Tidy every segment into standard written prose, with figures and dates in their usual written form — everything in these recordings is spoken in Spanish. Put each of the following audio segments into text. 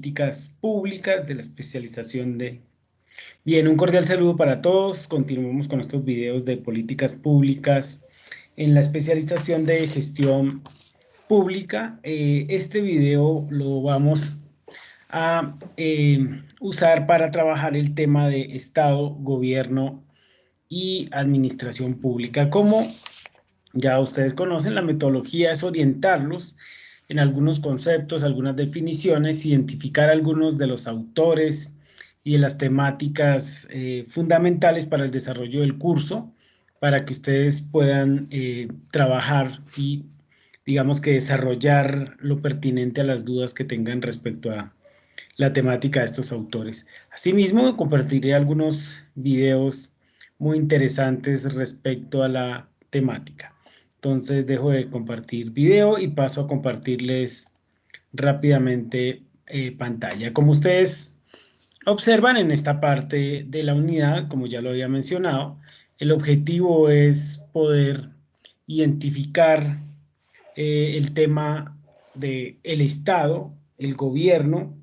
políticas públicas de la especialización de... Bien, un cordial saludo para todos. Continuamos con estos videos de políticas públicas en la especialización de gestión pública. Este video lo vamos a usar para trabajar el tema de Estado, gobierno y administración pública. Como ya ustedes conocen, la metodología es orientarlos en algunos conceptos, algunas definiciones, identificar algunos de los autores y de las temáticas fundamentales para el desarrollo del curso, para que ustedes puedan trabajar y digamos que desarrollar lo pertinente a las dudas que tengan respecto a la temática de estos autores. Asimismo, compartiré algunos videos muy interesantes respecto a la temática. Entonces dejo de compartir video y paso a compartirles rápidamente pantalla. Como ustedes observan en esta parte de la unidad, como ya lo había mencionado, el objetivo es poder identificar el tema del Estado, el gobierno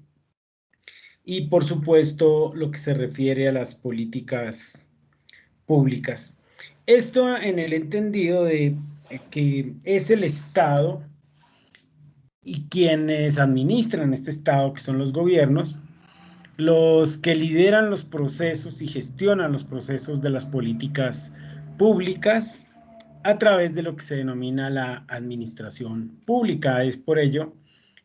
y por supuesto lo que se refiere a las políticas públicas. Esto en el entendido de que es el Estado y quienes administran este Estado, que son los gobiernos, los que lideran los procesos y gestionan los procesos de las políticas públicas a través de lo que se denomina la administración pública. Es por ello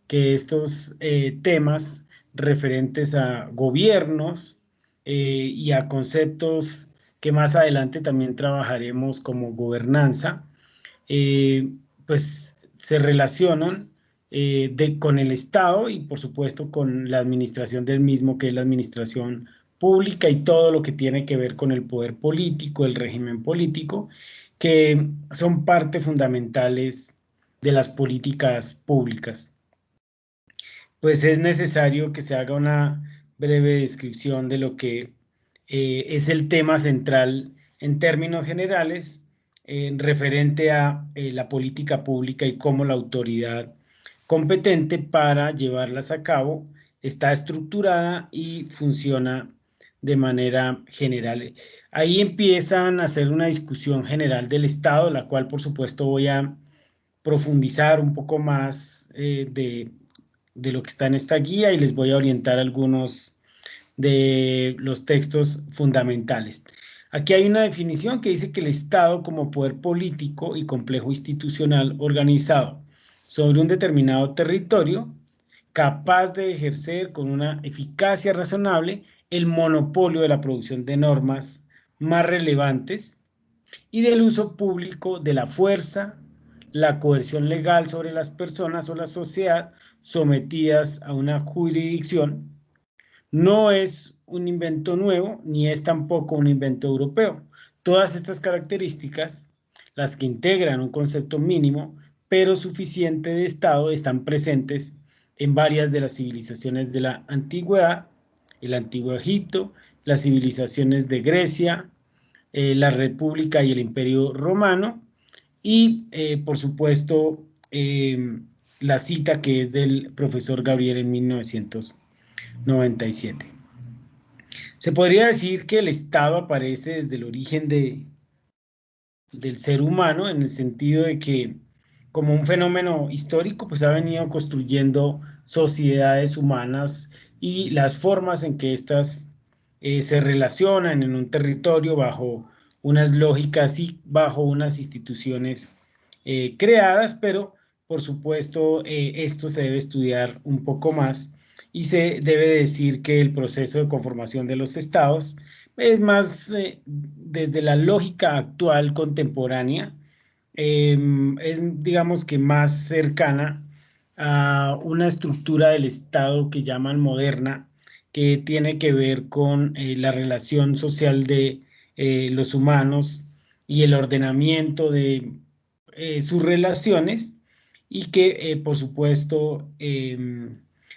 que estos temas referentes a gobiernos y a conceptos que más adelante también trabajaremos como gobernanza, eh, pues se relacionan con el Estado y por supuesto con la administración del mismo, que es la administración pública y todo lo que tiene que ver con el poder político, el régimen político, que son parte fundamentales de las políticas públicas. Pues es necesario que se haga una breve descripción de lo que es el tema central en términos generales referente a la política pública y cómo la autoridad competente para llevarlas a cabo está estructurada y funciona de manera general. Ahí empiezan a hacer una discusión general del Estado, la cual por supuesto voy a profundizar un poco más de lo que está en esta guía y les voy a orientar algunos de los textos fundamentales. Aquí hay una definición que dice que el Estado como poder político y complejo institucional organizado sobre un determinado territorio, capaz de ejercer con una eficacia razonable el monopolio de la producción de normas más relevantes y del uso público de la fuerza, la coerción legal sobre las personas o la sociedad sometidas a una jurisdicción. No es un invento nuevo, ni es tampoco un invento europeo. Todas estas características, las que integran un concepto mínimo, pero suficiente de Estado, están presentes en varias de las civilizaciones de la antigüedad, el antiguo Egipto, las civilizaciones de Grecia, la República y el Imperio Romano, y por supuesto la cita que es del profesor Gabriel en 1997. Se podría decir que el Estado aparece desde el origen del ser humano, en el sentido de que como un fenómeno histórico, pues ha venido construyendo sociedades humanas y las formas en que éstas se relacionan en un territorio bajo unas lógicas y bajo unas instituciones creadas, pero por supuesto esto se debe estudiar un poco más y se debe decir que el proceso de conformación de los estados es más desde la lógica actual contemporánea, es digamos que más cercana a una estructura del Estado que llaman moderna, que tiene que ver con la relación social de los humanos y el ordenamiento de sus relaciones y que por supuesto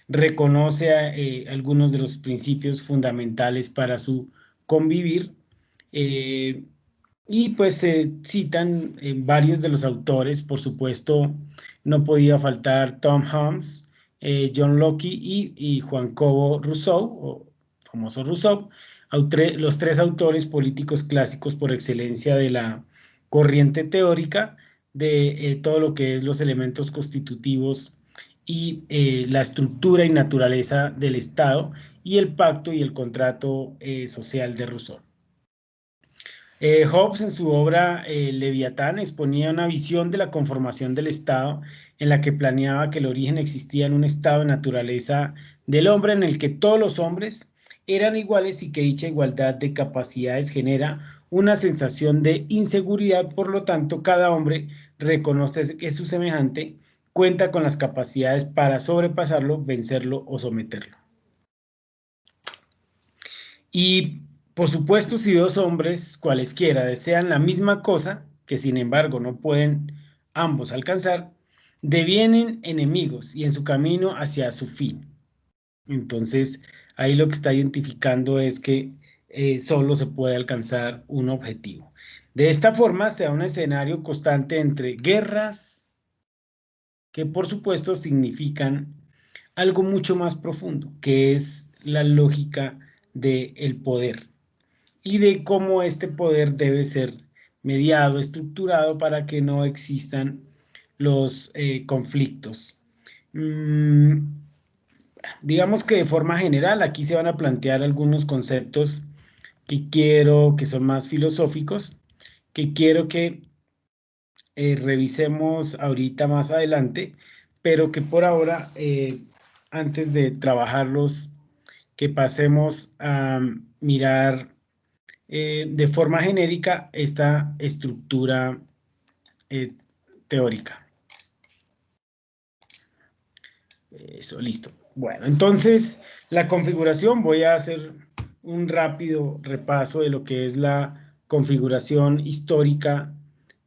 reconoce algunos de los principios fundamentales para su convivir. Y pues se citan varios de los autores, por supuesto, no podía faltar Tom Hobbes, John Locke y Juan Cobo Rousseau, o famoso Rousseau, los tres autores políticos clásicos por excelencia de la corriente teórica de todo lo que es los elementos constitutivos y la estructura y naturaleza del Estado y el pacto y el contrato social de Rousseau. Hobbes en su obra Leviatán exponía una visión de la conformación del Estado en la que planeaba que el origen existía en un estado de naturaleza del hombre en el que todos los hombres eran iguales y que dicha igualdad de capacidades genera una sensación de inseguridad, por lo tanto cada hombre reconoce que su semejante cuenta con las capacidades para sobrepasarlo, vencerlo o someterlo. Y por supuesto, si dos hombres cualesquiera desean la misma cosa, que sin embargo no pueden ambos alcanzar, devienen enemigos y en su camino hacia su fin. Entonces, ahí lo que está identificando es que solo se puede alcanzar un objetivo. De esta forma, se da un escenario constante entre guerras, que por supuesto significan algo mucho más profundo, que es la lógica del poder y de cómo este poder debe ser mediado, estructurado para que no existan los conflictos. Digamos que de forma general aquí se van a plantear algunos conceptos que son más filosóficos, que quiero que revisemos ahorita más adelante, pero que por ahora, antes de trabajarlos, que pasemos a mirar de forma genérica esta estructura teórica. Eso, listo. Bueno, entonces la configuración, voy a hacer un rápido repaso de lo que es la configuración histórica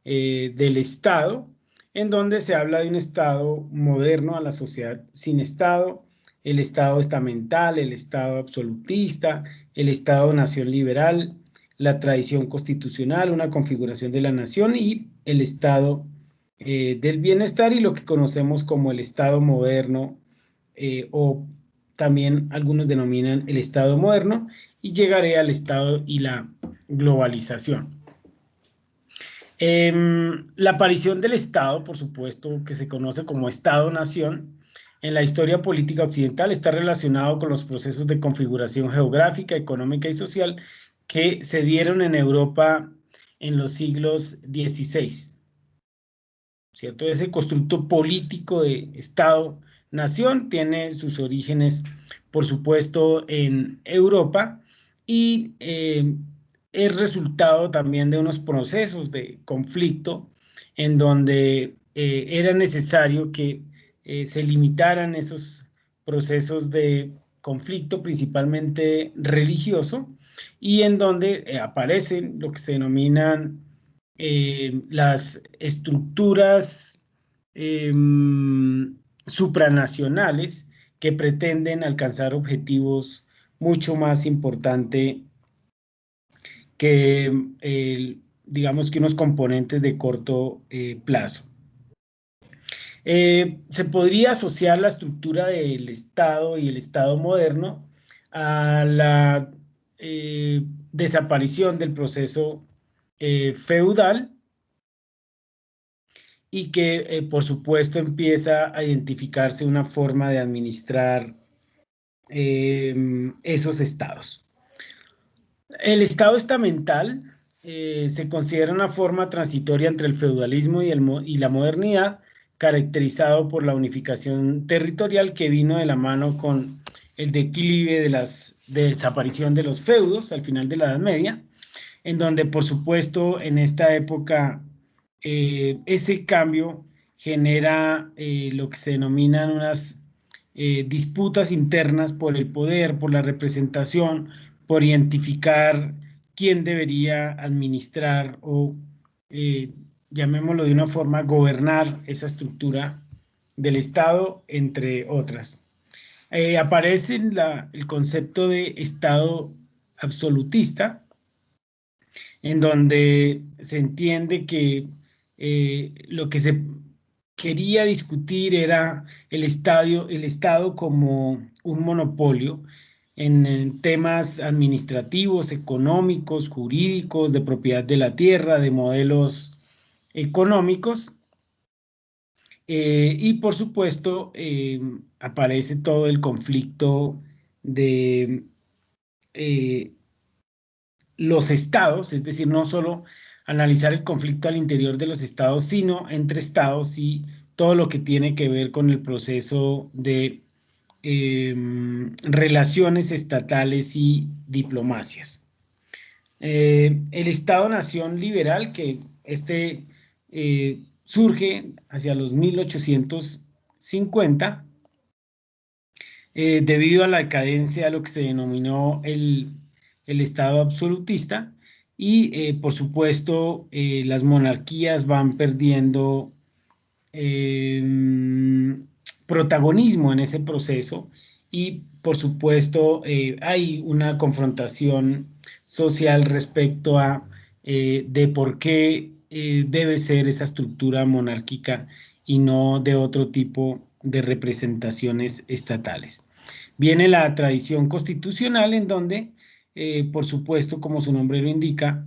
del Estado, en donde se habla de un Estado moderno a la sociedad sin Estado, el Estado estamental, el Estado absolutista, el Estado-nación liberal, la tradición constitucional, una configuración de la nación y el Estado del bienestar y lo que conocemos como el Estado moderno o también algunos denominan el Estado moderno y llegaré al Estado y la globalización. La aparición del Estado, por supuesto, que se conoce como Estado-nación, en la historia política occidental está relacionado con los procesos de configuración geográfica, económica y social que se dieron en Europa en los siglos XVI, ¿cierto? Ese constructo político de Estado-nación tiene sus orígenes, por supuesto, en Europa y es resultado también de unos procesos de conflicto en donde era necesario que se limitaran esos procesos de conflicto, principalmente religioso, y en donde aparecen lo que se denominan las estructuras supranacionales que pretenden alcanzar objetivos mucho más importantes que, digamos que unos componentes de corto plazo. Se podría asociar la estructura del Estado y el Estado moderno a la desaparición del proceso feudal y que, por supuesto, empieza a identificarse una forma de administrar esos estados. El estado estamental se considera una forma transitoria entre el feudalismo y la modernidad, caracterizado por la unificación territorial que vino de la mano con el declive de desaparición de los feudos al final de la Edad Media, en donde, por supuesto, en esta época ese cambio genera lo que se denominan unas disputas internas por el poder, por la representación, por identificar quién debería administrar o, llamémoslo de una forma, gobernar esa estructura del Estado, entre otras. Aparece el concepto de Estado absolutista, en donde se entiende que lo que se quería discutir era el Estado como un monopolio en temas administrativos, económicos, jurídicos, de propiedad de la tierra, de modelos económicos. Y por supuesto, aparece todo el conflicto de eh, los estados, es decir, no solo analizar el conflicto al interior de los estados, sino entre estados y todo lo que tiene que ver con el proceso de relaciones estatales y diplomacias. El Estado-Nación liberal, que surge hacia los 1850, debido a la decadencia de lo que se denominó el Estado absolutista y, por supuesto, las monarquías van perdiendo eh, protagonismo en ese proceso y, por supuesto, hay una confrontación social respecto a de por qué debe ser esa estructura monárquica y no de otro tipo de representaciones estatales. Viene la tradición constitucional en donde, por supuesto, como su nombre lo indica,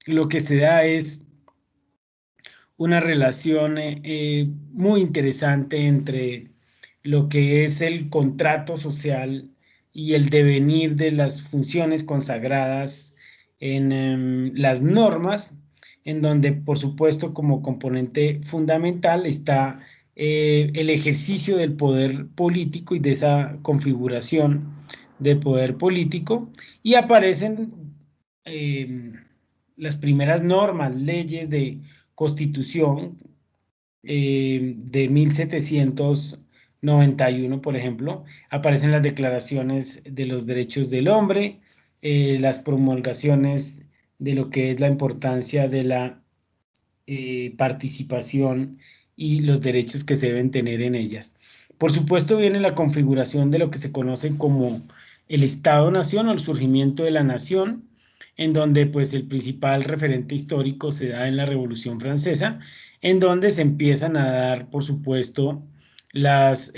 lo que se da es una relación muy interesante entre lo que es el contrato social y el devenir de las funciones consagradas en las normas, en donde, por supuesto, como componente fundamental está el ejercicio del poder político y de esa configuración de poder político, y aparecen eh, las primeras normas, leyes de Constitución de 1791, por ejemplo, aparecen las declaraciones de los derechos del hombre, las promulgaciones de lo que es la importancia de la participación y los derechos que se deben tener en ellas. Por supuesto, viene la configuración de lo que se conoce como el Estado-Nación o el surgimiento de la nación, en donde pues el principal referente histórico se da en la Revolución Francesa, en donde se empiezan a dar, por supuesto, las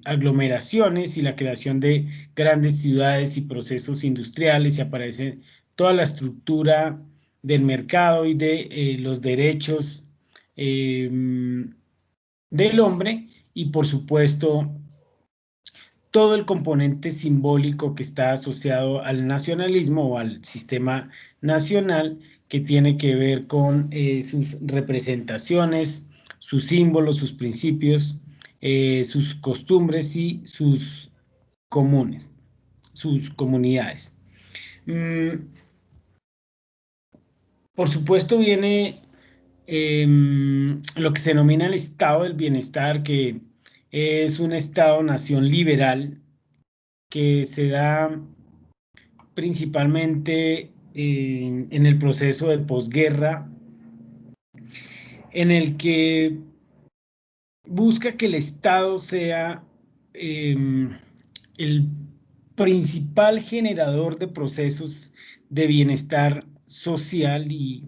aglomeraciones y la creación de grandes ciudades y procesos industriales, y aparece toda la estructura del mercado y de los derechos eh, del hombre, y por supuesto todo el componente simbólico que está asociado al nacionalismo o al sistema nacional, que tiene que ver con sus representaciones, sus símbolos, sus principios, sus costumbres y sus comunes, sus comunidades. Por supuesto viene lo que se denomina el estado del bienestar, que es un estado-nación liberal que se da principalmente en el proceso de posguerra, en el que busca que el Estado sea el principal generador de procesos de bienestar social y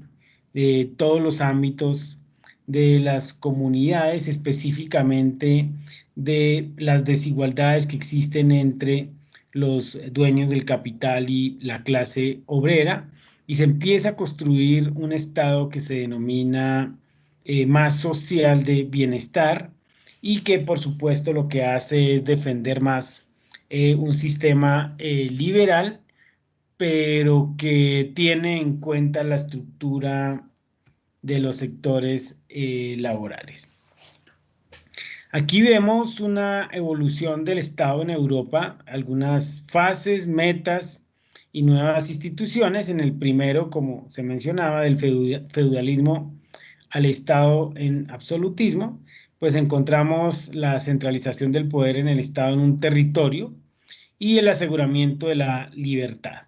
de todos los ámbitos de las comunidades, específicamente de las desigualdades que existen entre los dueños del capital y la clase obrera, y se empieza a construir un Estado que se denomina más social de bienestar, y que por supuesto lo que hace es defender más un sistema liberal, pero que tiene en cuenta la estructura de los sectores laborales. Aquí vemos una evolución del Estado en Europa, algunas fases, metas y nuevas instituciones. En el primero, como se mencionaba, del feudalismo al Estado en absolutismo, pues encontramos la centralización del poder en el Estado en un territorio y el aseguramiento de la libertad.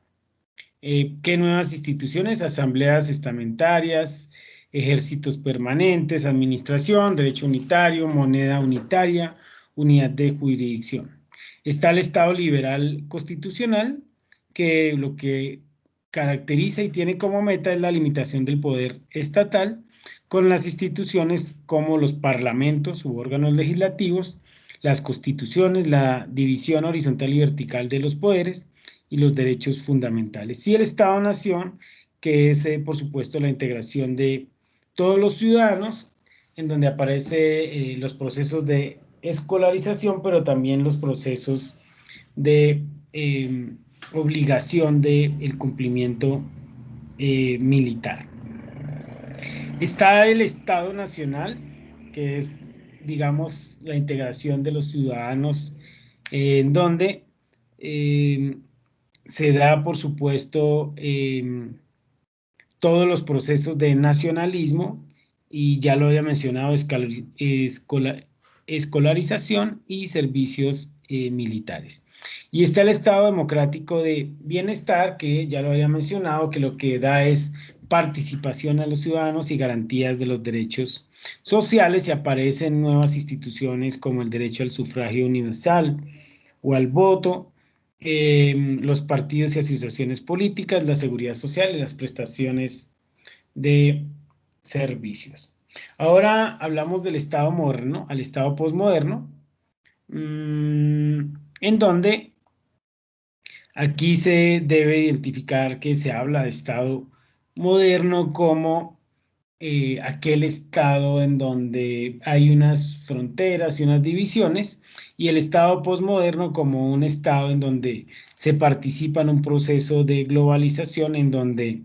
¿Qué nuevas instituciones? Asambleas estamentarias, ejércitos permanentes, administración, derecho unitario, moneda unitaria, unidad de jurisdicción. Está el Estado liberal constitucional, que lo que caracteriza y tiene como meta es la limitación del poder estatal con las instituciones como los parlamentos u órganos legislativos, las constituciones, la división horizontal y vertical de los poderes y los derechos fundamentales. Y el Estado-Nación, que es, por supuesto, la integración de todos los ciudadanos, en donde aparecen los procesos de escolarización, pero también los procesos de obligación del cumplimiento militar. Está el Estado Nacional, que es, digamos, la integración de los ciudadanos, en donde se da, por supuesto, todos los procesos de nacionalismo, y ya lo había mencionado, escolarización y servicios militares. Y está el Estado Democrático de Bienestar, que ya lo había mencionado, que lo que da es participación a los ciudadanos y garantías de los derechos sociales, y aparecen nuevas instituciones como el derecho al sufragio universal o al voto, los partidos y asociaciones políticas, la seguridad social y las prestaciones de servicios. Ahora hablamos del Estado moderno al Estado posmoderno, en donde aquí se debe identificar que se habla de Estado moderno como aquel estado en donde hay unas fronteras y unas divisiones, y el estado posmoderno como un estado en donde se participa en un proceso de globalización, en donde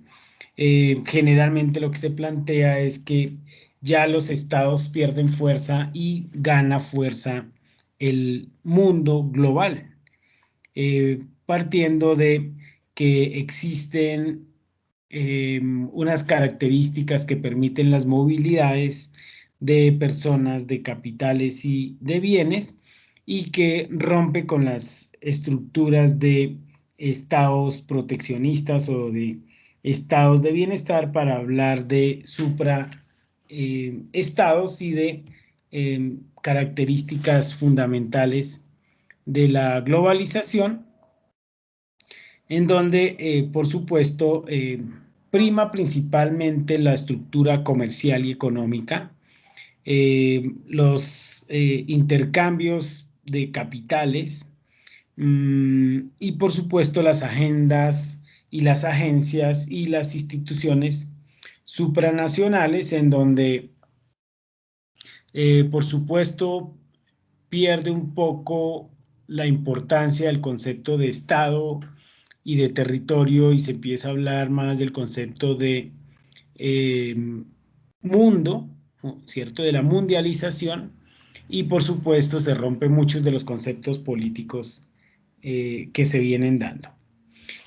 generalmente lo que se plantea es que ya los estados pierden fuerza y gana fuerza el mundo global, partiendo de que existen unas características que permiten las movilidades de personas, de capitales y de bienes, y que rompe con las estructuras de estados proteccionistas o de estados de bienestar para hablar de supra estados y de características fundamentales de la globalización, en donde, por supuesto, prima principalmente la estructura comercial y económica, los intercambios de capitales, y, por supuesto, las agendas y las agencias y las instituciones supranacionales, en donde, por supuesto, pierde un poco la importancia del concepto de Estado y de territorio, y se empieza a hablar más del concepto de eh, mundo, ¿cierto? De la mundialización, y por supuesto se rompen muchos de los conceptos políticos que se vienen dando.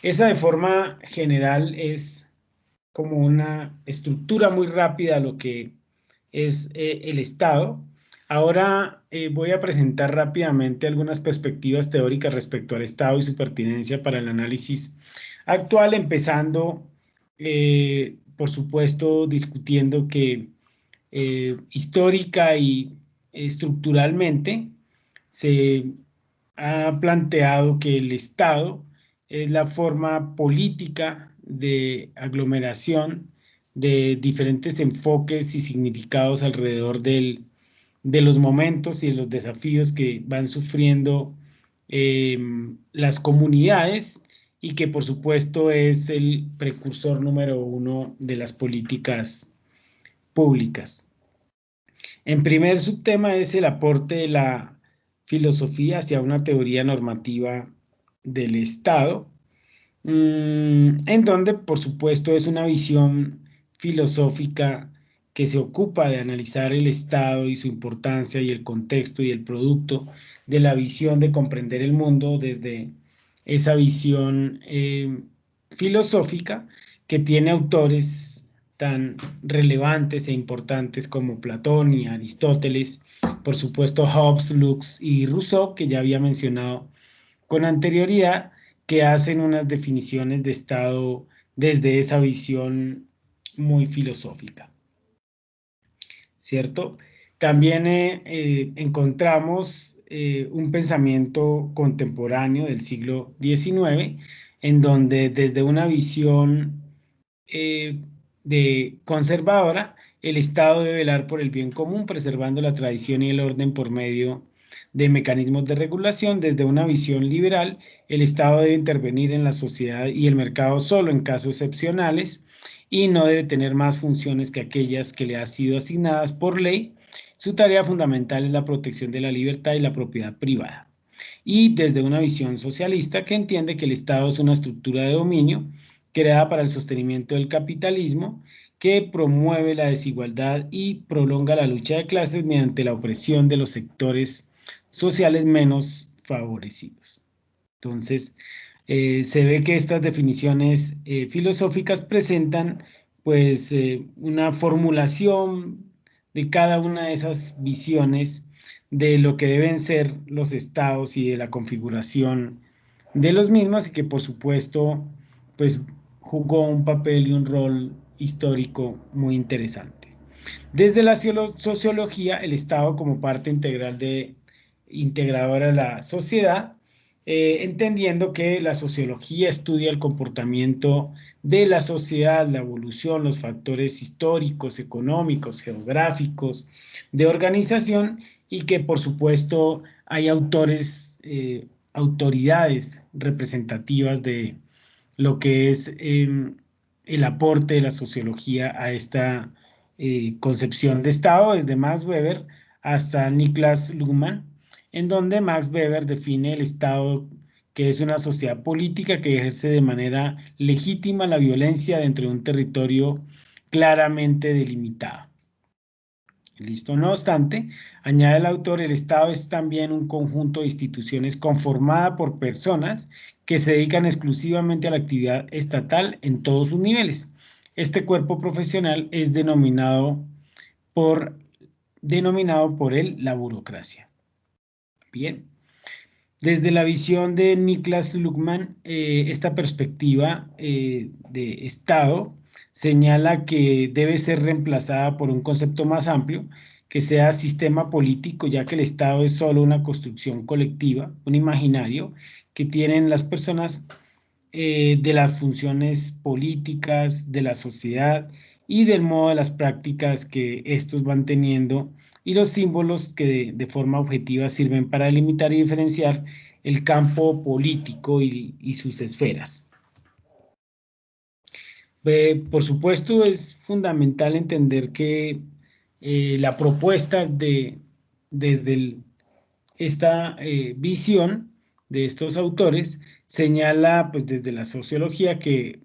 Esa, de forma general, es como una estructura muy rápida lo que es el Estado. Ahora voy a presentar rápidamente algunas perspectivas teóricas respecto al Estado y su pertinencia para el análisis actual, empezando, por supuesto, discutiendo que histórica y estructuralmente se ha planteado que el Estado es la forma política de aglomeración de diferentes enfoques y significados alrededor de los momentos y de los desafíos que van sufriendo las comunidades, y que, por supuesto, es el precursor número uno de las políticas públicas. En primer subtema es el aporte de la filosofía hacia una teoría normativa del Estado, en donde, por supuesto, es una visión filosófica que se ocupa de analizar el Estado y su importancia y el contexto y el producto de la visión de comprender el mundo desde esa visión filosófica, que tiene autores tan relevantes e importantes como Platón y Aristóteles, por supuesto Hobbes, Lux y Rousseau, que ya había mencionado con anterioridad, que hacen unas definiciones de Estado desde esa visión muy filosófica, ¿cierto? También encontramos un pensamiento contemporáneo del siglo XIX, en donde desde una visión de conservadora, el Estado debe velar por el bien común, preservando la tradición y el orden por medio de mecanismos de regulación. Desde una visión liberal, el Estado debe intervenir en la sociedad y el mercado solo en casos excepcionales y no debe tener más funciones que aquellas que le han sido asignadas por ley. Su tarea fundamental es la protección de la libertad y la propiedad privada. Y desde una visión socialista que entiende que el Estado es una estructura de dominio creada para el sostenimiento del capitalismo, que promueve la desigualdad y prolonga la lucha de clases mediante la opresión de los sectores sociales menos favorecidos. Entonces, se ve que estas definiciones filosóficas presentan pues una formulación de cada una de esas visiones de lo que deben ser los estados y de la configuración de los mismos, y que por supuesto pues jugó un papel y un rol histórico muy interesante. Desde la sociología, el Estado como parte integradora de la sociedad, entendiendo que la sociología estudia el comportamiento de la sociedad, la evolución, los factores históricos, económicos, geográficos, de organización, y que por supuesto hay autoridades representativas de lo que es el aporte de la sociología a esta concepción de Estado, desde Max Weber hasta Niklas Luhmann, en donde Max Weber define el Estado que es una sociedad política que ejerce de manera legítima la violencia dentro de un territorio claramente delimitado. Listo. No obstante, añade el autor, el Estado es también un conjunto de instituciones conformada por personas que se dedican exclusivamente a la actividad estatal en todos sus niveles. Este cuerpo profesional es denominado por él la burocracia. Bien. Desde la visión de Niklas Luhmann, esta perspectiva de Estado señala que debe ser reemplazada por un concepto más amplio, que sea sistema político, ya que el Estado es solo una construcción colectiva, un imaginario que tienen las personas de las funciones políticas, de la sociedad y del modo de las prácticas que estos van teniendo, y los símbolos que de forma objetiva sirven para delimitar y diferenciar el campo político y sus esferas. Por supuesto, es fundamental entender que la propuesta desde esta visión de estos autores señala, pues desde la sociología, que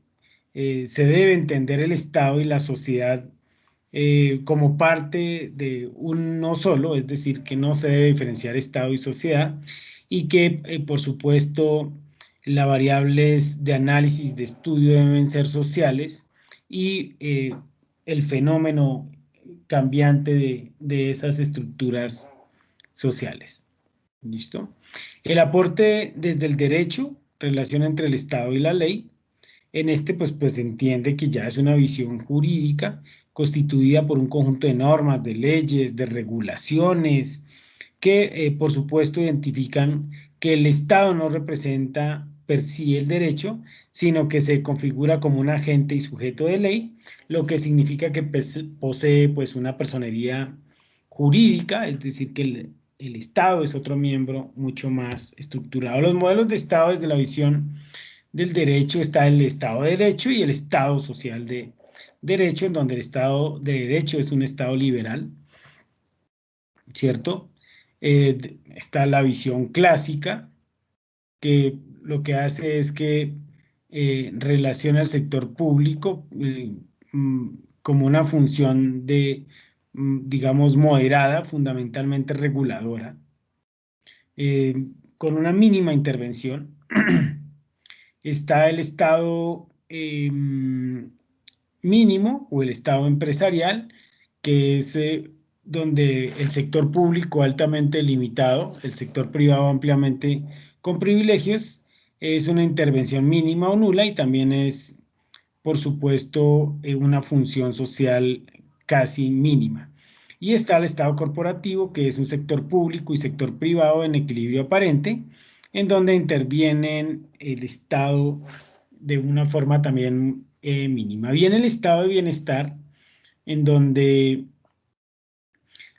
se debe entender el Estado y la sociedad como parte de uno solo, es decir, que no se debe diferenciar Estado y sociedad, y que, por supuesto, las variables de análisis, de estudio deben ser sociales, y el fenómeno cambiante de esas estructuras sociales. ¿Listo? El aporte desde el derecho, relación entre el Estado y la ley. En este, pues se entiende que ya es una visión jurídica constituida por un conjunto de normas, de leyes, de regulaciones, que por supuesto identifican que el Estado no representa per sí el derecho, sino que se configura como un agente y sujeto de ley, lo que significa que posee pues una personería jurídica, es decir, que el Estado es otro miembro mucho más estructurado. Los modelos de Estado desde la visión del derecho está el Estado de Derecho y el Estado social de Derecho, en donde el Estado de Derecho es un Estado liberal, ¿cierto? Está la visión clásica, que lo que hace es que relaciona el sector público como una función de, digamos, moderada, fundamentalmente reguladora, con una mínima intervención. Está el Estado mínimo o el Estado empresarial, que es donde el sector público altamente limitado, el sector privado ampliamente con privilegios, es una intervención mínima o nula, y también es, por supuesto, una función social casi mínima. Y está el Estado corporativo, que es un sector público y sector privado en equilibrio aparente, en donde intervienen el Estado de una forma también mínima. Viene el estado de bienestar, en donde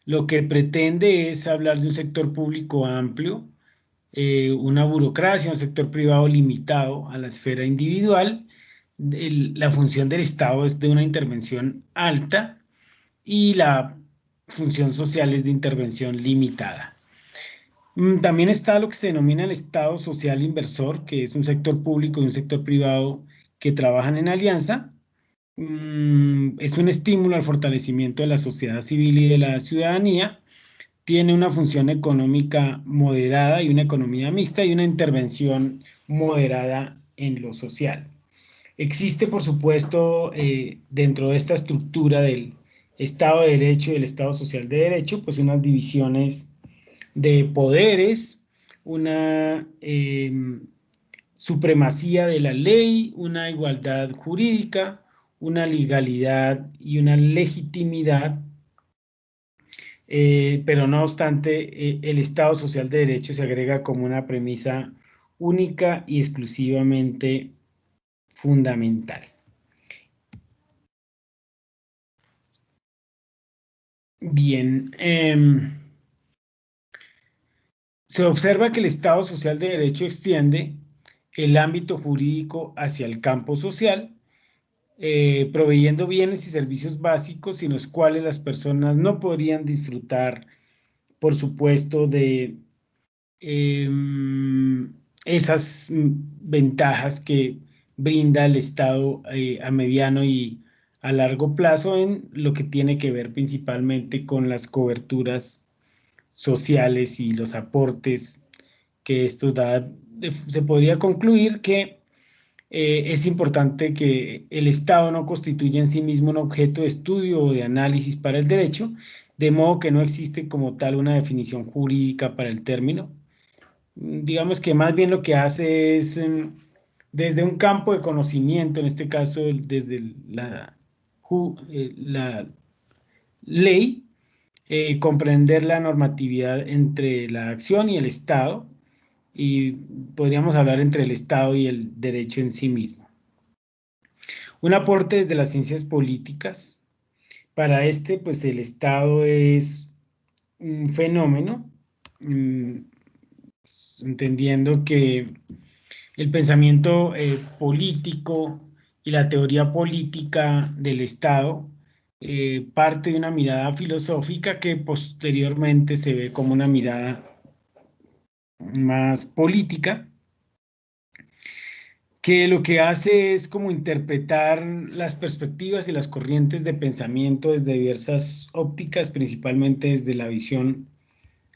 lo que pretende es hablar de un sector público amplio, una burocracia, un sector privado limitado a la esfera individual. La función del Estado es de una intervención alta y la función social es de intervención limitada. También está lo que se denomina el Estado social inversor, que es un sector público y un sector privado que trabajan en alianza. Es un estímulo al fortalecimiento de la sociedad civil y de la ciudadanía. Tiene una función económica moderada y una economía mixta y una intervención moderada en lo social. Existe, por supuesto, dentro de esta estructura del Estado de Derecho y del Estado Social de Derecho, pues unas divisiones de poderes, una supremacía de la ley, una igualdad jurídica, una legalidad y una legitimidad, pero no obstante, el Estado Social de Derecho se agrega como una premisa única y exclusivamente fundamental. Bien, se observa que el Estado Social de Derecho extiende el ámbito jurídico hacia el campo social, proveyendo bienes y servicios básicos sin los cuales las personas no podrían disfrutar, por supuesto, de esas ventajas que brinda el Estado a mediano y a largo plazo en lo que tiene que ver principalmente con las coberturas sociales y los aportes que estos da. Se podría concluir que es importante que el Estado no constituya en sí mismo un objeto de estudio o de análisis para el derecho, de modo que no existe como tal una definición jurídica para el término. Digamos que más bien lo que hace es, desde un campo de conocimiento, en este caso desde la ley, comprender la normatividad entre la acción y el Estado, y podríamos hablar entre el Estado y el derecho en sí mismo. Un aporte desde las ciencias políticas. Para pues el Estado es un fenómeno, entendiendo que el pensamiento político y la teoría política del Estado parte de una mirada filosófica que posteriormente se ve como una mirada más política, que lo que hace es como interpretar las perspectivas y las corrientes de pensamiento desde diversas ópticas, principalmente desde la visión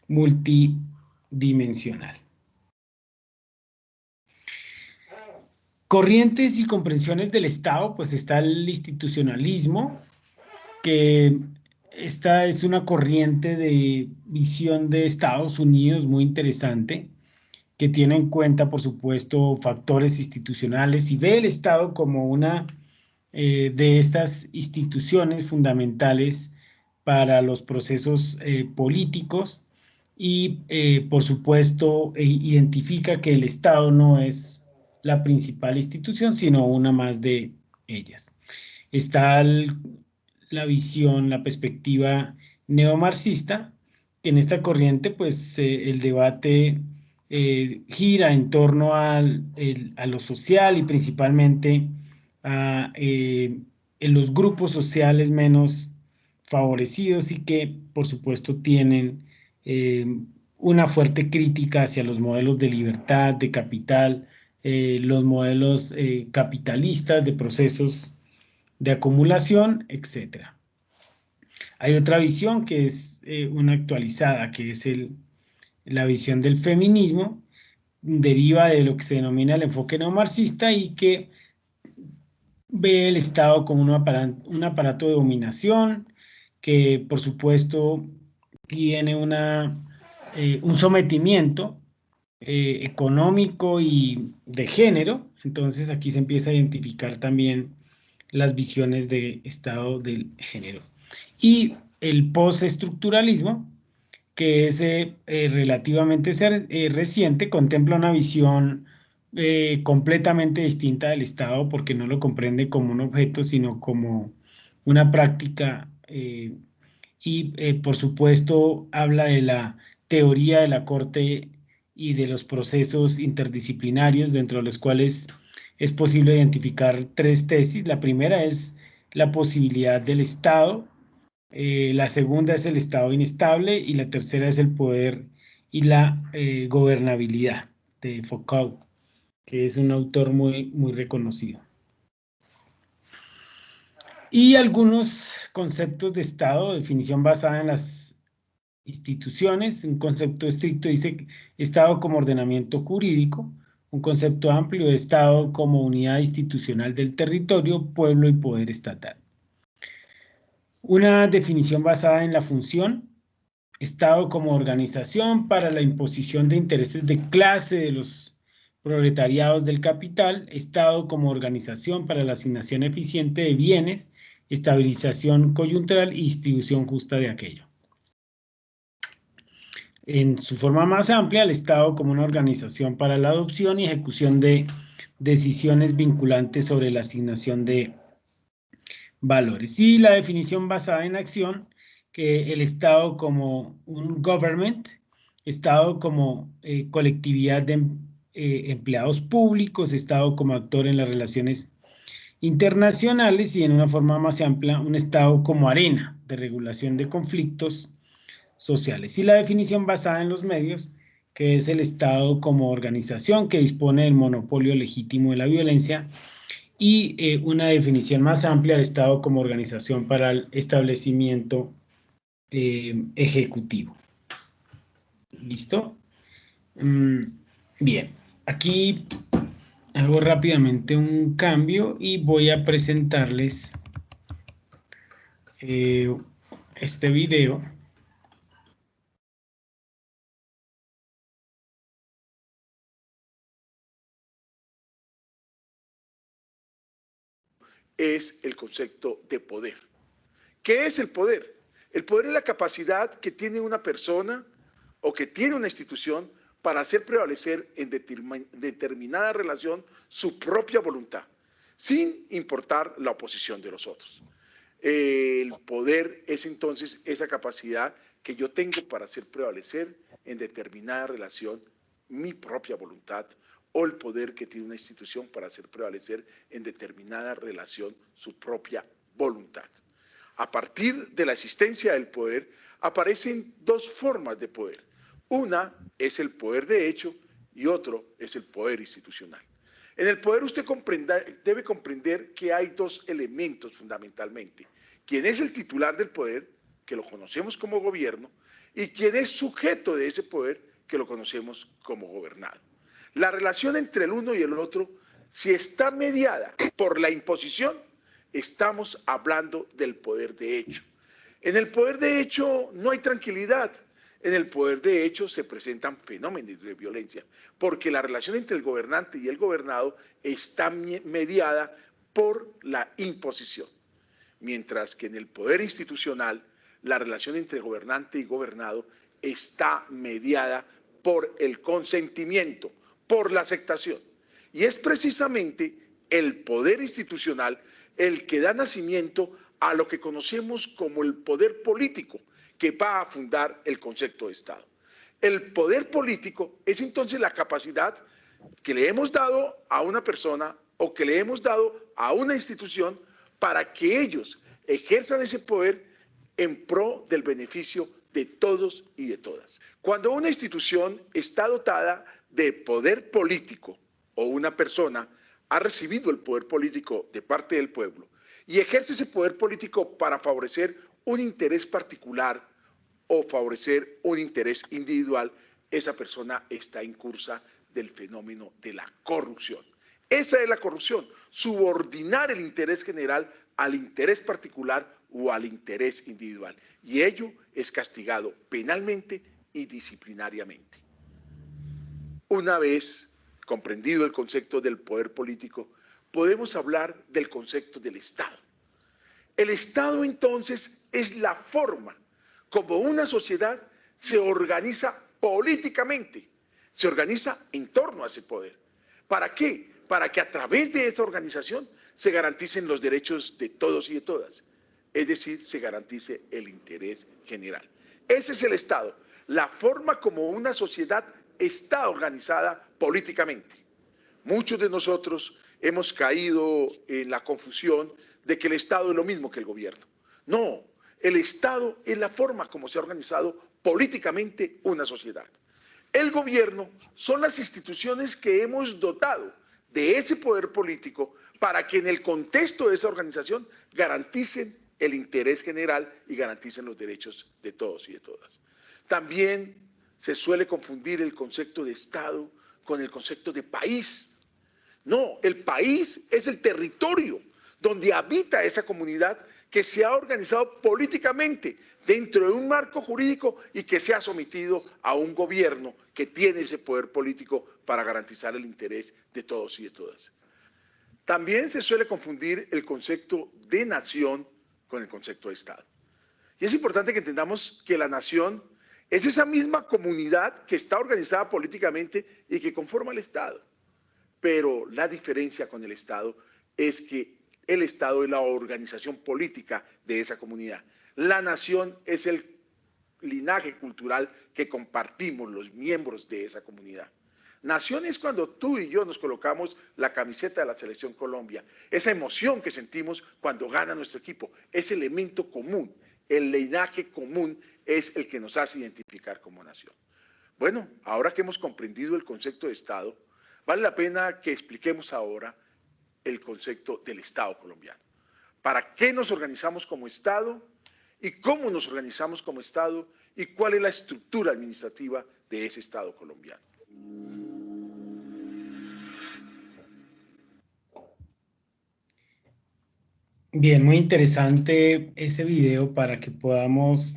multidimensional. Corrientes y comprensiones del Estado, pues está el institucionalismo, que esta es una corriente de visión de Estados Unidos muy interesante, que tiene en cuenta, por supuesto, factores institucionales y ve el Estado como una de estas instituciones fundamentales para los procesos políticos y, por supuesto, identifica que el Estado no es la principal institución, sino una más de ellas. Está la visión, la perspectiva neomarxista, que en esta corriente, pues, el debate gira en torno a lo social y principalmente en los grupos sociales menos favorecidos y que, por supuesto, tienen una fuerte crítica hacia los modelos de libertad, de capital, los modelos capitalistas de procesos de acumulación, etc. Hay otra visión que es una actualizada, que es la visión del feminismo, deriva de lo que se denomina el enfoque neomarxista y que ve el Estado como un aparato de dominación que, por supuesto, tiene un sometimiento económico y de género. Entonces aquí se empieza a identificar también las visiones de Estado del género. Y el postestructuralismo, que es relativamente reciente, contempla una visión completamente distinta del Estado porque no lo comprende como un objeto, sino como una práctica y por supuesto habla de la teoría de la Corte y de los procesos interdisciplinarios dentro de los cuales es posible identificar tres tesis. La primera es la posibilidad del Estado, la segunda es el Estado inestable y la tercera es el poder y la gobernabilidad de Foucault, que es un autor muy reconocido. Y algunos conceptos de Estado, definición basada en las instituciones, un concepto estricto dice Estado como ordenamiento jurídico, un concepto amplio de Estado como unidad institucional del territorio, pueblo y poder estatal. Una definición basada en la función, Estado como organización para la imposición de intereses de clase de los proletariados del capital, Estado como organización para la asignación eficiente de bienes, estabilización coyuntural y distribución justa de aquello. En su forma más amplia, el Estado como una organización para la adopción y ejecución de decisiones vinculantes sobre la asignación de valores. Y la definición basada en acción, que el Estado como un government, Estado como colectividad de empleados públicos, Estado como actor en las relaciones internacionales y en una forma más amplia, un Estado como arena de regulación de conflictos sociales. Y la definición basada en los medios, que es el Estado como organización que dispone del monopolio legítimo de la violencia y una definición más amplia del Estado como organización para el establecimiento ejecutivo. ¿Listo? Bien, aquí hago rápidamente un cambio y voy a presentarles este video. Es el concepto de poder. ¿Qué es el poder? El poder es la capacidad que tiene una persona o que tiene una institución para hacer prevalecer en determinada relación su propia voluntad, sin importar la oposición de los otros. El poder es entonces esa capacidad que yo tengo para hacer prevalecer en determinada relación mi propia voluntad o el poder que tiene una institución para hacer prevalecer en determinada relación su propia voluntad. A partir de la existencia del poder aparecen dos formas de poder. Una es el poder de hecho y otro es el poder institucional. En el poder usted debe comprender que hay dos elementos fundamentalmente. Quién es el titular del poder, que lo conocemos como gobierno, y quién es sujeto de ese poder, que lo conocemos como gobernado. La relación entre el uno y el otro, si está mediada por la imposición, estamos hablando del poder de hecho. En el poder de hecho no hay tranquilidad. En el poder de hecho se presentan fenómenos de violencia, porque la relación entre el gobernante y el gobernado está mediada por la imposición. Mientras que en el poder institucional, la relación entre gobernante y gobernado está mediada por el consentimiento, por la aceptación. Y es precisamente el poder institucional el que da nacimiento a lo que conocemos como el poder político, que va a fundar el concepto de Estado. El poder político es entonces la capacidad que le hemos dado a una persona o que le hemos dado a una institución para que ellos ejerzan ese poder en pro del beneficio de todos y de todas. Cuando una institución está dotada de poder político o una persona ha recibido el poder político de parte del pueblo y ejerce ese poder político para favorecer un interés particular o favorecer un interés individual, esa persona está incursa del fenómeno de la corrupción. Esa es la corrupción, subordinar el interés general al interés particular o al interés individual. Y ello es castigado penalmente y disciplinariamente. Una vez comprendido el concepto del poder político, podemos hablar del concepto del Estado. El Estado entonces es la forma como una sociedad se organiza políticamente, se organiza en torno a ese poder. ¿Para qué? Para que a través de esa organización se garanticen los derechos de todos y de todas, es decir, se garantice el interés general. Ese es el Estado, la forma como una sociedad está organizada políticamente. Muchos de nosotros hemos caído en la confusión de que el Estado es lo mismo que el gobierno. No, el Estado es la forma como se ha organizado políticamente una sociedad. El gobierno son las instituciones que hemos dotado de ese poder político para que en el contexto de esa organización garanticen el interés general y garanticen los derechos de todos y de todas. También se suele confundir el concepto de Estado con el concepto de país. No, el país es el territorio donde habita esa comunidad que se ha organizado políticamente dentro de un marco jurídico y que se ha sometido a un gobierno que tiene ese poder político para garantizar el interés de todos y de todas. También se suele confundir el concepto de nación con el concepto de Estado. Y es importante que entendamos que la nación es esa misma comunidad que está organizada políticamente y que conforma el Estado. Pero la diferencia con el Estado es que el Estado es la organización política de esa comunidad. La nación es el linaje cultural que compartimos los miembros de esa comunidad. Nación es cuando tú y yo nos colocamos la camiseta de la Selección Colombia, esa emoción que sentimos cuando gana nuestro equipo, ese elemento común, el linaje común es el que nos hace identificar como nación. Bueno, ahora que hemos comprendido el concepto de Estado, vale la pena que expliquemos ahora el concepto del Estado colombiano. ¿Para qué nos organizamos como Estado? ¿Y cómo nos organizamos como Estado? ¿Y cuál es la estructura administrativa de ese Estado colombiano? Bien, muy interesante ese video para que podamos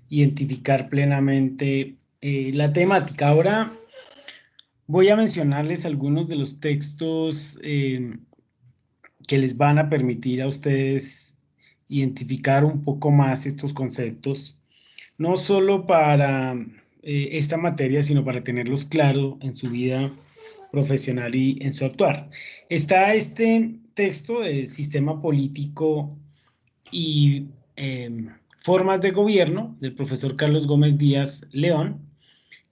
identificar plenamente la temática. Ahora voy a mencionarles algunos de los textos que les van a permitir a ustedes identificar un poco más estos conceptos, no solo para esta materia, sino para tenerlos claro en su vida profesional y en su actuar. Está este texto de sistema político y formas de gobierno del profesor Carlos Gómez Díaz León,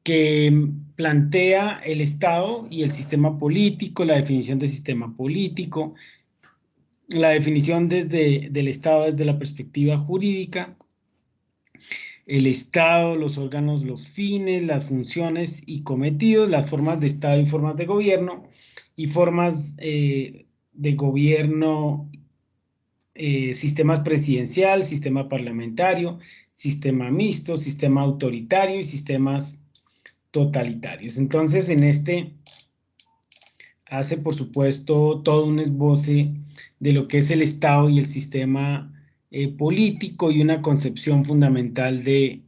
que plantea el Estado y el sistema político, la definición de sistema político, la definición del Estado desde la perspectiva jurídica, el Estado, los órganos, los fines, las funciones y cometidos, las formas de Estado y formas de gobierno, y formas de gobierno, sistemas presidencial, sistema parlamentario, sistema mixto, sistema autoritario y sistemas totalitarios. Entonces, en este hace, por supuesto, todo un esboce de lo que es el Estado y el sistema político y una concepción fundamental de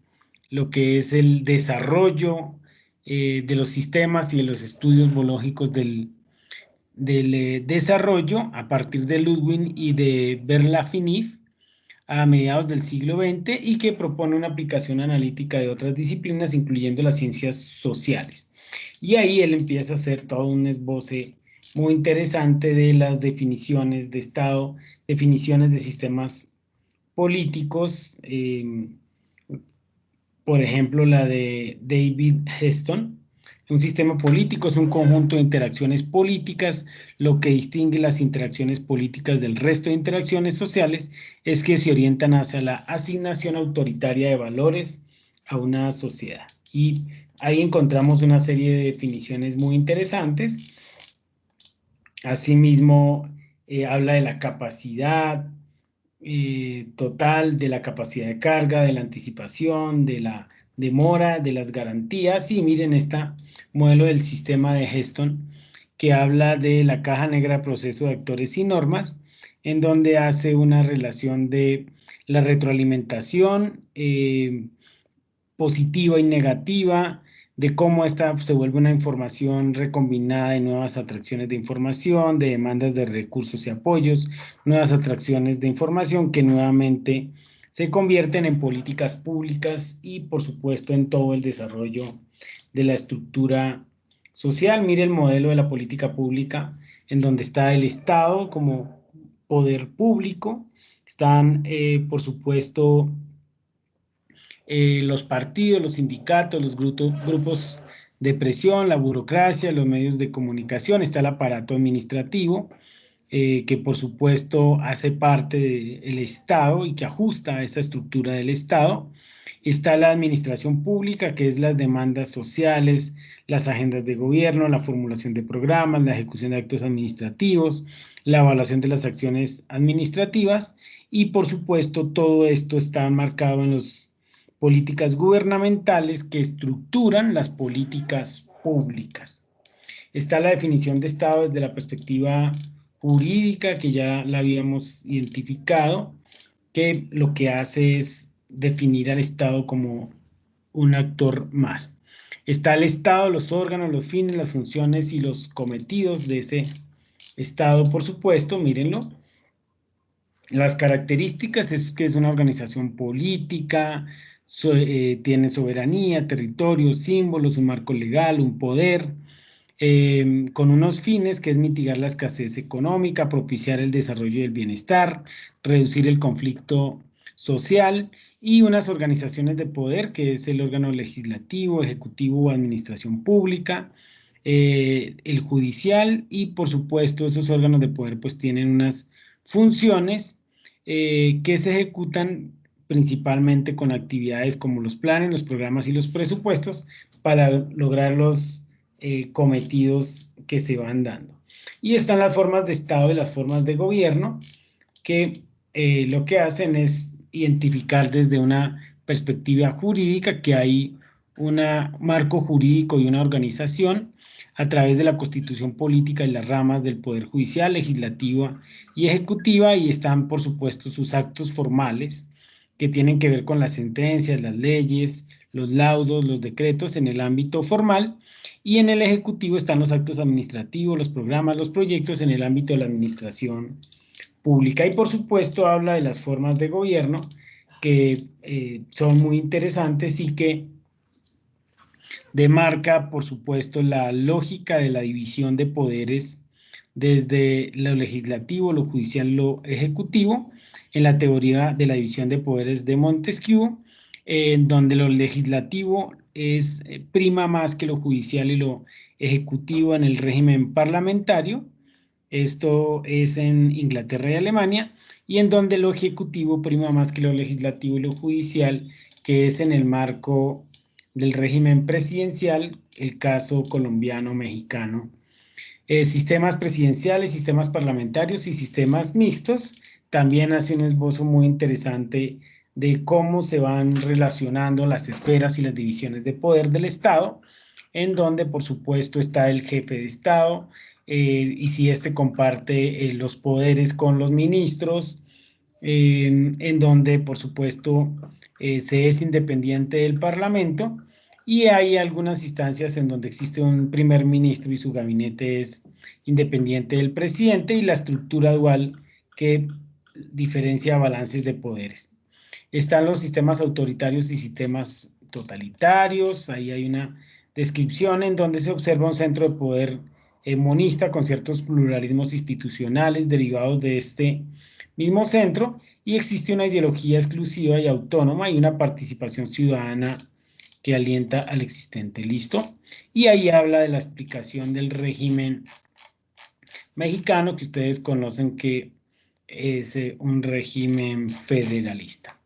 lo que es el desarrollo de los sistemas y de los estudios biológicos del desarrollo a partir de Ludwig y de Berla-Finif a mediados del siglo XX y que propone una aplicación analítica de otras disciplinas, incluyendo las ciencias sociales. Y ahí él empieza a hacer todo un esboce muy interesante de las definiciones de Estado, definiciones de sistemas políticos, por ejemplo, la de David Heston. Un sistema político es un conjunto de interacciones políticas. Lo que distingue las interacciones políticas del resto de interacciones sociales es que se orientan hacia la asignación autoritaria de valores a una sociedad. Y ahí encontramos una serie de definiciones muy interesantes. Asimismo, habla de la capacidad total, de la capacidad de carga, de la anticipación, de la demora, de las garantías. Y miren este modelo del sistema de Heston que habla de la caja negra de proceso de actores y normas, en donde hace una relación de la retroalimentación positiva y negativa, de cómo esta se vuelve una información recombinada de nuevas atracciones de información, de demandas de recursos y apoyos, nuevas atracciones de información que nuevamente se convierten en políticas públicas y, por supuesto, en todo el desarrollo de la estructura social. Mire el modelo de la política pública, en donde está el Estado como poder público, están, por supuesto, los partidos, los sindicatos, los grupos de presión, la burocracia, los medios de comunicación, está el aparato administrativo, que por supuesto hace parte del Estado y que ajusta a esa estructura del Estado. Está la administración pública, que es las demandas sociales, las agendas de gobierno, la formulación de programas, la ejecución de actos administrativos, la evaluación de las acciones administrativas y por supuesto todo esto está marcado en las políticas gubernamentales que estructuran las políticas públicas. Está la definición de Estado desde la perspectiva jurídica, que ya la habíamos identificado, que lo que hace es definir al Estado como un actor más. Está el Estado, los órganos, los fines, las funciones y los cometidos de ese Estado, por supuesto, mírenlo. Las características es que es una organización política, tiene soberanía, territorio, símbolos, un marco legal, un poder, con unos fines que es mitigar la escasez económica, propiciar el desarrollo del bienestar, reducir el conflicto social y unas organizaciones de poder que es el órgano legislativo, ejecutivo o administración pública, el judicial y por supuesto esos órganos de poder pues tienen unas funciones que se ejecutan principalmente con actividades como los planes, los programas y los presupuestos para lograr los cometidos que se van dando. Y están las formas de Estado y las formas de gobierno que lo que hacen es identificar desde una perspectiva jurídica que hay un marco jurídico y una organización a través de la constitución política y las ramas del poder judicial, legislativa y ejecutiva, y están por supuesto sus actos formales que tienen que ver con las sentencias, las leyes, los laudos, los decretos en el ámbito formal, y en el ejecutivo están los actos administrativos, los programas, los proyectos en el ámbito de la administración pública. Y por supuesto habla de las formas de gobierno que son muy interesantes y que demarca, por supuesto, la lógica de la división de poderes desde lo legislativo, lo judicial, lo ejecutivo, en la teoría de la división de poderes de Montesquieu, donde lo legislativo es prima más que lo judicial y lo ejecutivo en el régimen parlamentario. Esto es en Inglaterra y Alemania, y en donde lo ejecutivo prima más que lo legislativo y lo judicial, que es en el marco del régimen presidencial, el caso colombiano, mexicano. Sistemas presidenciales, sistemas parlamentarios y sistemas mixtos. También hace un esbozo muy interesante de cómo se van relacionando las esferas y las divisiones de poder del Estado, en donde por supuesto está el jefe de Estado, y si éste comparte los poderes con los ministros, en donde por supuesto se es independiente del Parlamento, y hay algunas instancias en donde existe un primer ministro y su gabinete es independiente del presidente, y la estructura dual que diferencia balances de poderes. Están los sistemas autoritarios y sistemas totalitarios. Ahí hay una descripción en donde se observa un centro de poder monista con ciertos pluralismos institucionales derivados de este mismo centro, y existe una ideología exclusiva y autónoma y una participación ciudadana que alienta al existente. ¿Listo? Y ahí habla de la explicación del régimen mexicano, que ustedes conocen que es un régimen federalista.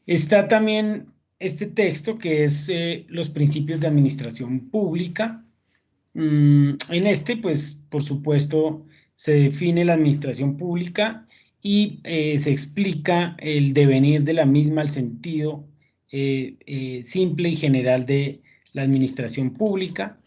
Está también este texto que es los principios de administración pública. En este, pues, por supuesto, se define la administración pública y se explica el devenir de la misma, el sentido simple y general de la administración pública.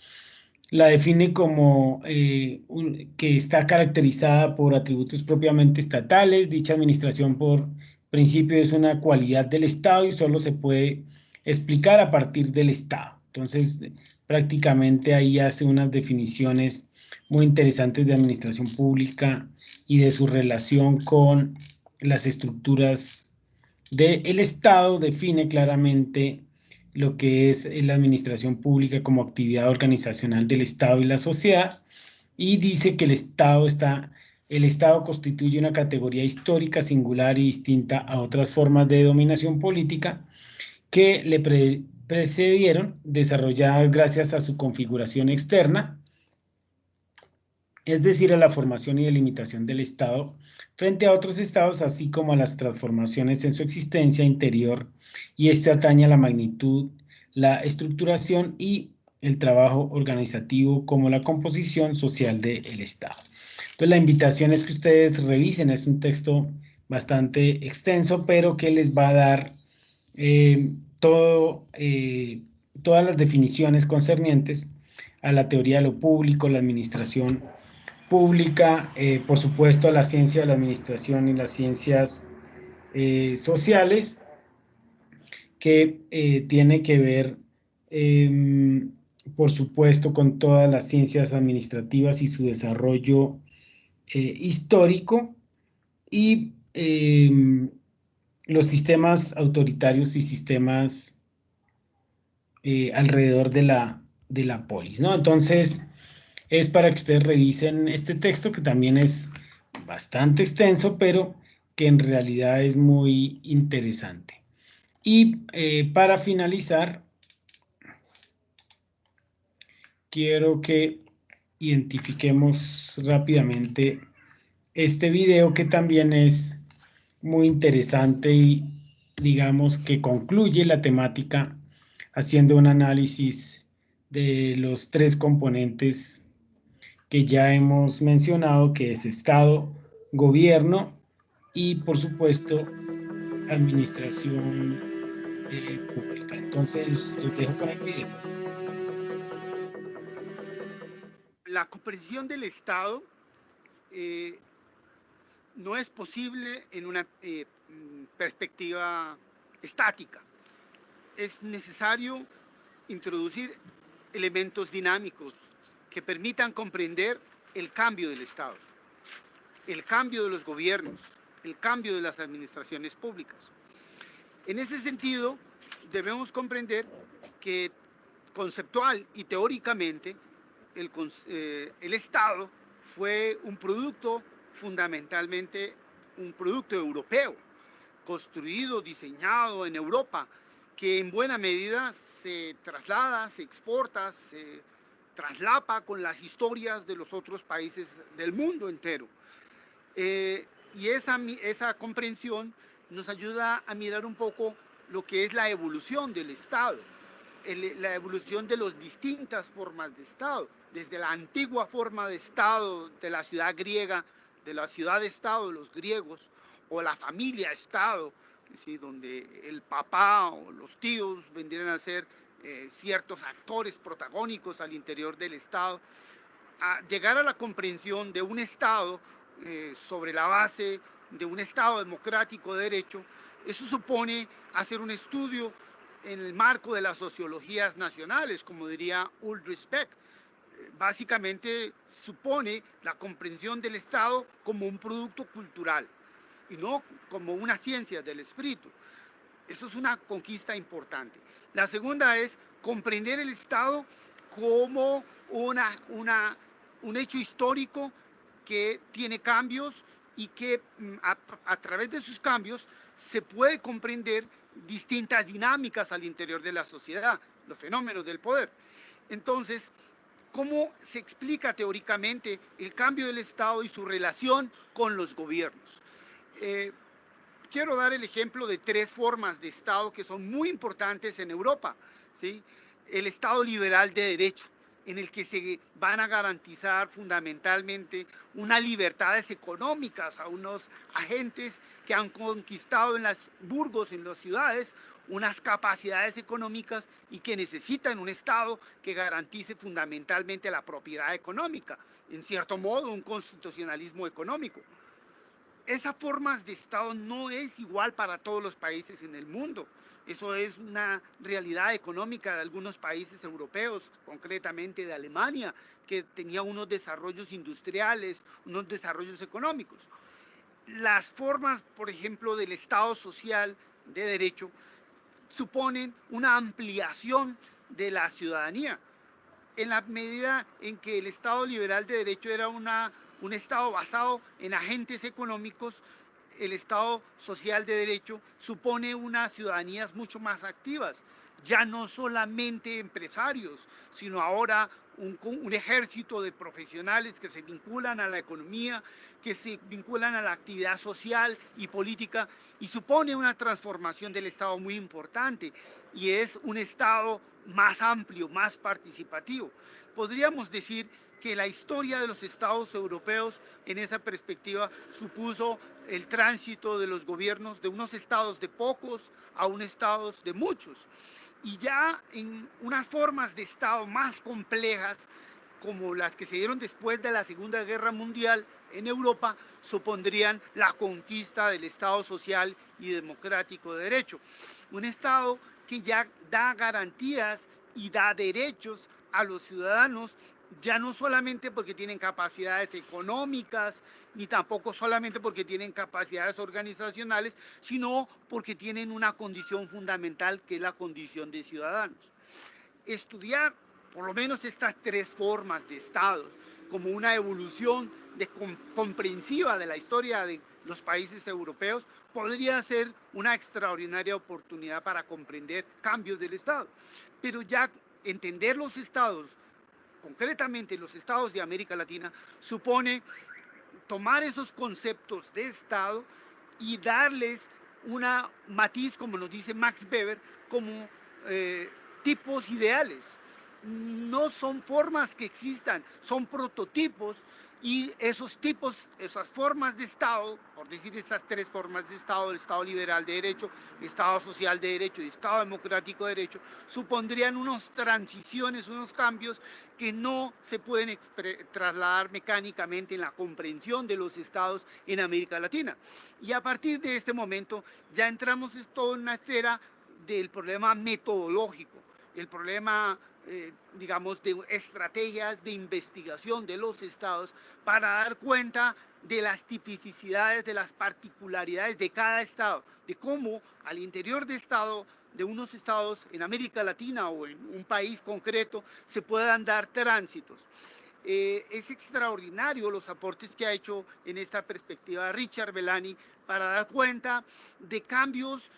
La define como que está caracterizada por atributos propiamente estatales. Dicha administración por principio es una cualidad del Estado y solo se puede explicar a partir del Estado. Entonces, prácticamente ahí hace unas definiciones muy interesantes de administración pública y de su relación con las estructuras del Estado define claramente lo que es la administración pública como actividad organizacional del Estado y la sociedad, y dice que el Estado constituye una categoría histórica singular y distinta a otras formas de dominación política que le precedieron, desarrolladas gracias a su configuración externa, es decir, a la formación y delimitación del Estado frente a otros estados, así como a las transformaciones en su existencia interior, y esto atañe a la magnitud, la estructuración y el trabajo organizativo como la composición social del Estado. Entonces, la invitación es que ustedes revisen, es un texto bastante extenso, pero que les va a dar eh, todo, todas las definiciones concernientes a la teoría de lo público, la administración pública, por supuesto, la ciencia de la administración y las ciencias sociales, que tiene que ver, por supuesto, con todas las ciencias administrativas y su desarrollo histórico, y los sistemas autoritarios y sistemas alrededor de la polis, ¿no? Entonces, es para que ustedes revisen este texto, que también es bastante extenso, pero que en realidad es muy interesante. Y para finalizar, quiero que identifiquemos rápidamente este video, que también es muy interesante y digamos que concluye la temática haciendo un análisis de los tres componentes que ya hemos mencionado, que es Estado, gobierno y, por supuesto, administración pública. Entonces, los dejo con el video. La comprensión del Estado eh, no es posible en una perspectiva estática. Es necesario introducir elementos dinámicos que permitan comprender el cambio del Estado, el cambio de los gobiernos, el cambio de las administraciones públicas. En ese sentido, debemos comprender que conceptual y teóricamente el Estado fue un producto, fundamentalmente un producto europeo, construido, diseñado en Europa, que en buena medida se traslada, se exporta, se traslapa con las historias de los otros países del mundo entero. Y esa comprensión nos ayuda a mirar un poco lo que es la evolución del Estado, la evolución de las distintas formas de Estado, desde la antigua forma de Estado de la ciudad griega, de la ciudad-Estado de los griegos, o la familia-Estado, ¿sí?, donde el papá o los tíos vendrían a ser ciertos actores protagónicos al interior del Estado, a llegar a la comprensión de un Estado sobre la base de un Estado democrático de derecho. Eso supone hacer un estudio en el marco de las sociologías nacionales, como diría Ulrich Beck. Básicamente supone la comprensión del Estado como un producto cultural y no como una ciencia del espíritu. Eso es una conquista importante. La segunda es comprender el Estado como un hecho histórico que tiene cambios y que a través de sus cambios se puede comprender distintas dinámicas al interior de la sociedad, los fenómenos del poder. Entonces, ¿cómo se explica teóricamente el cambio del Estado y su relación con los gobiernos? Quiero dar el ejemplo de tres formas de Estado que son muy importantes en Europa, ¿sí? El Estado liberal de derecho, en el que se van a garantizar fundamentalmente unas libertades económicas a unos agentes que han conquistado en los burgos, en las ciudades, unas capacidades económicas y que necesitan un Estado que garantice fundamentalmente la propiedad económica, en cierto modo un constitucionalismo económico. Esa forma de Estado no es igual para todos los países en el mundo. Eso es una realidad económica de algunos países europeos, concretamente de Alemania, que tenía unos desarrollos industriales, unos desarrollos económicos. Las formas, por ejemplo, del Estado social de derecho suponen una ampliación de la ciudadanía, en la medida en que el Estado liberal de derecho era un Estado basado en agentes económicos. El Estado social de derecho supone unas ciudadanías mucho más activas, ya no solamente empresarios, sino ahora un ejército de profesionales que se vinculan a la economía, que se vinculan a la actividad social y política, y supone una transformación del Estado muy importante, y es un Estado más amplio, más participativo. Podríamos decir que la historia de los estados europeos en esa perspectiva supuso el tránsito de los gobiernos de unos estados de pocos a unos estados de muchos. Y ya en unas formas de estado más complejas, como las que se dieron después de la Segunda Guerra Mundial en Europa, supondrían la conquista del Estado social y democrático de derecho. Un Estado que ya da garantías y da derechos a los ciudadanos, ya no solamente porque tienen capacidades económicas, ni tampoco solamente porque tienen capacidades organizacionales, sino porque tienen una condición fundamental, que es la condición de ciudadanos. Estudiar por lo menos estas tres formas de Estado como una evolución comprensiva de la historia de los países europeos podría ser una extraordinaria oportunidad para comprender cambios del Estado. Pero ya entender los estados, concretamente los estados de América Latina, supone tomar esos conceptos de Estado y darles una matiz, como nos dice Max Weber, como tipos ideales. No son formas que existan, son prototipos, y esos tipos, esas formas de Estado, por decir estas tres formas de Estado, el Estado liberal de derecho, el Estado social de derecho y el Estado democrático de derecho, supondrían unas transiciones, unos cambios que no se pueden trasladar mecánicamente en la comprensión de los estados en América Latina. Y a partir de este momento ya entramos en toda una esfera del problema metodológico, el problema digamos, de estrategias de investigación de los estados para dar cuenta de las tipicidades, de las particularidades de cada estado, de cómo al interior de unos estados en América Latina o en un país concreto se puedan dar tránsitos. Es extraordinario los aportes que ha hecho en esta perspectiva Richard Bellany para dar cuenta de cambios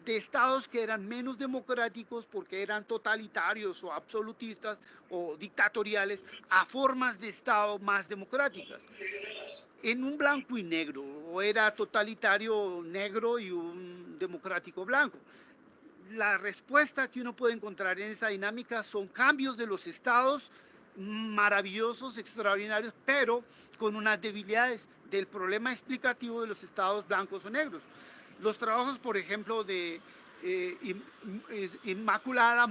de estados que eran menos democráticos porque eran totalitarios o absolutistas o dictatoriales, a formas de estado más democráticas. En un blanco y negro, o era totalitario negro y un democrático blanco. La respuesta que uno puede encontrar en esa dinámica son cambios de los estados maravillosos, extraordinarios, pero con unas debilidades del problema explicativo de los estados blancos o negros. Los trabajos, por ejemplo, de Inmaculada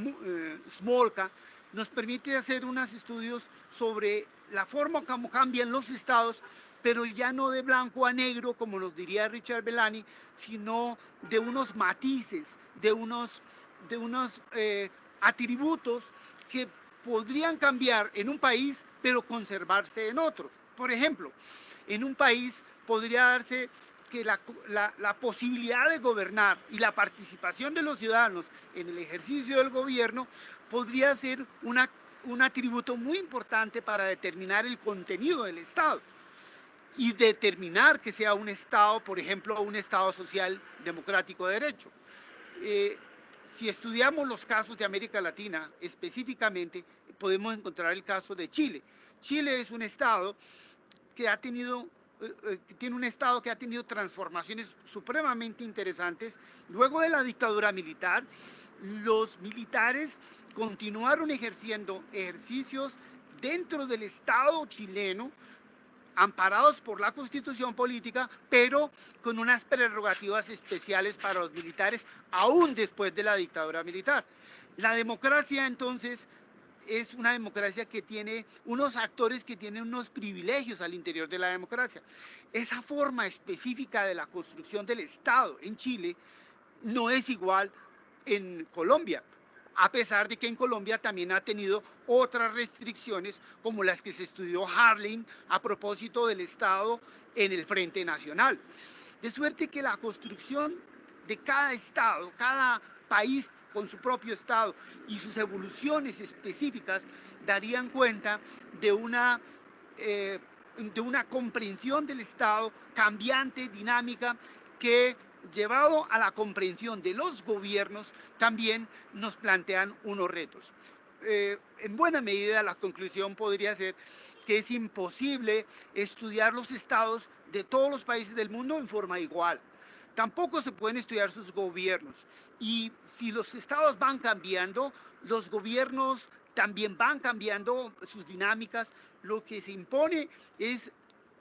Smolka nos permite hacer unos estudios sobre la forma como cambian los estados, pero ya no de blanco a negro, como nos diría Richard Bellany, sino de unos matices, de unos atributos que podrían cambiar en un país, pero conservarse en otro. Por ejemplo, en un país podría darse que la posibilidad de gobernar y la participación de los ciudadanos en el ejercicio del gobierno podría ser un atributo muy importante para determinar el contenido del Estado y determinar que sea un Estado, por ejemplo, un Estado social democrático de derecho. Si estudiamos los casos de América Latina específicamente, podemos encontrar el caso de Chile. Chile es un Estado que tiene un Estado que ha tenido transformaciones supremamente interesantes. Luego de la dictadura militar, los militares continuaron ejerciendo ejercicios dentro del Estado chileno, amparados por la Constitución política, pero con unas prerrogativas especiales para los militares, aún después de la dictadura militar. La democracia, entonces, es una democracia que tiene unos actores que tienen unos privilegios al interior de la democracia. Esa forma específica de la construcción del Estado en Chile no es igual en Colombia, a pesar de que en Colombia también ha tenido otras restricciones, como las que se estudió Harling a propósito del Estado en el Frente Nacional. De suerte que la construcción de cada estado, cada país con su propio estado y sus evoluciones específicas darían cuenta de una comprensión del Estado cambiante, dinámica, que llevado a la comprensión de los gobiernos también nos plantean unos retos. En buena medida la conclusión podría ser que es imposible estudiar los estados de todos los países del mundo en forma igual. Tampoco se pueden estudiar sus gobiernos. Y si los estados van cambiando, los gobiernos también van cambiando sus dinámicas. Lo que se impone es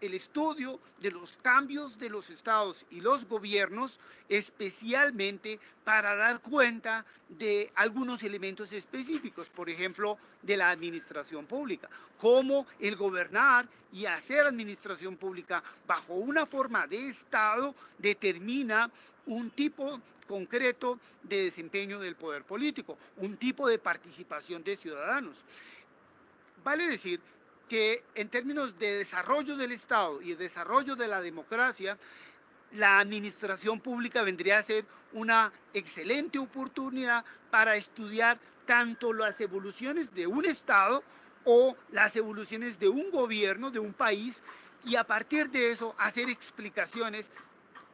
el estudio de los cambios de los estados y los gobiernos, especialmente para dar cuenta de algunos elementos específicos, por ejemplo, de la administración pública, cómo el gobernar y hacer administración pública bajo una forma de Estado determina un tipo concreto de desempeño del poder político, un tipo de participación de ciudadanos. Vale decir que en términos de desarrollo del Estado y de desarrollo de la democracia, la administración pública vendría a ser una excelente oportunidad para estudiar tanto las evoluciones de un Estado o las evoluciones de un gobierno, de un país, y a partir de eso hacer explicaciones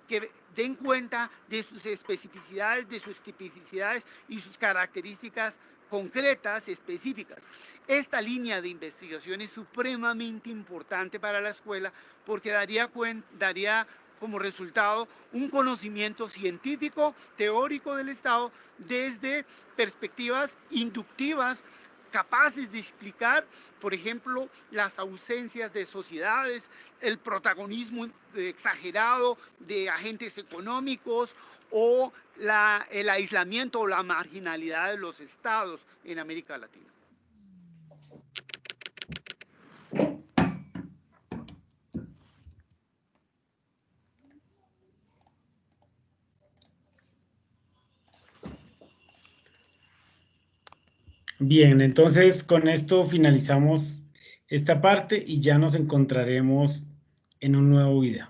que den cuenta de sus especificidades, de sus tipicidades y sus características concretas, específicas. Esta línea de investigación es supremamente importante para la escuela porque daría como resultado un conocimiento científico, teórico del Estado desde perspectivas inductivas, capaces de explicar, por ejemplo, las ausencias de sociedades, el protagonismo exagerado de agentes económicos o el aislamiento o la marginalidad de los estados en América Latina. Bien, entonces con esto finalizamos esta parte y ya nos encontraremos en un nuevo video.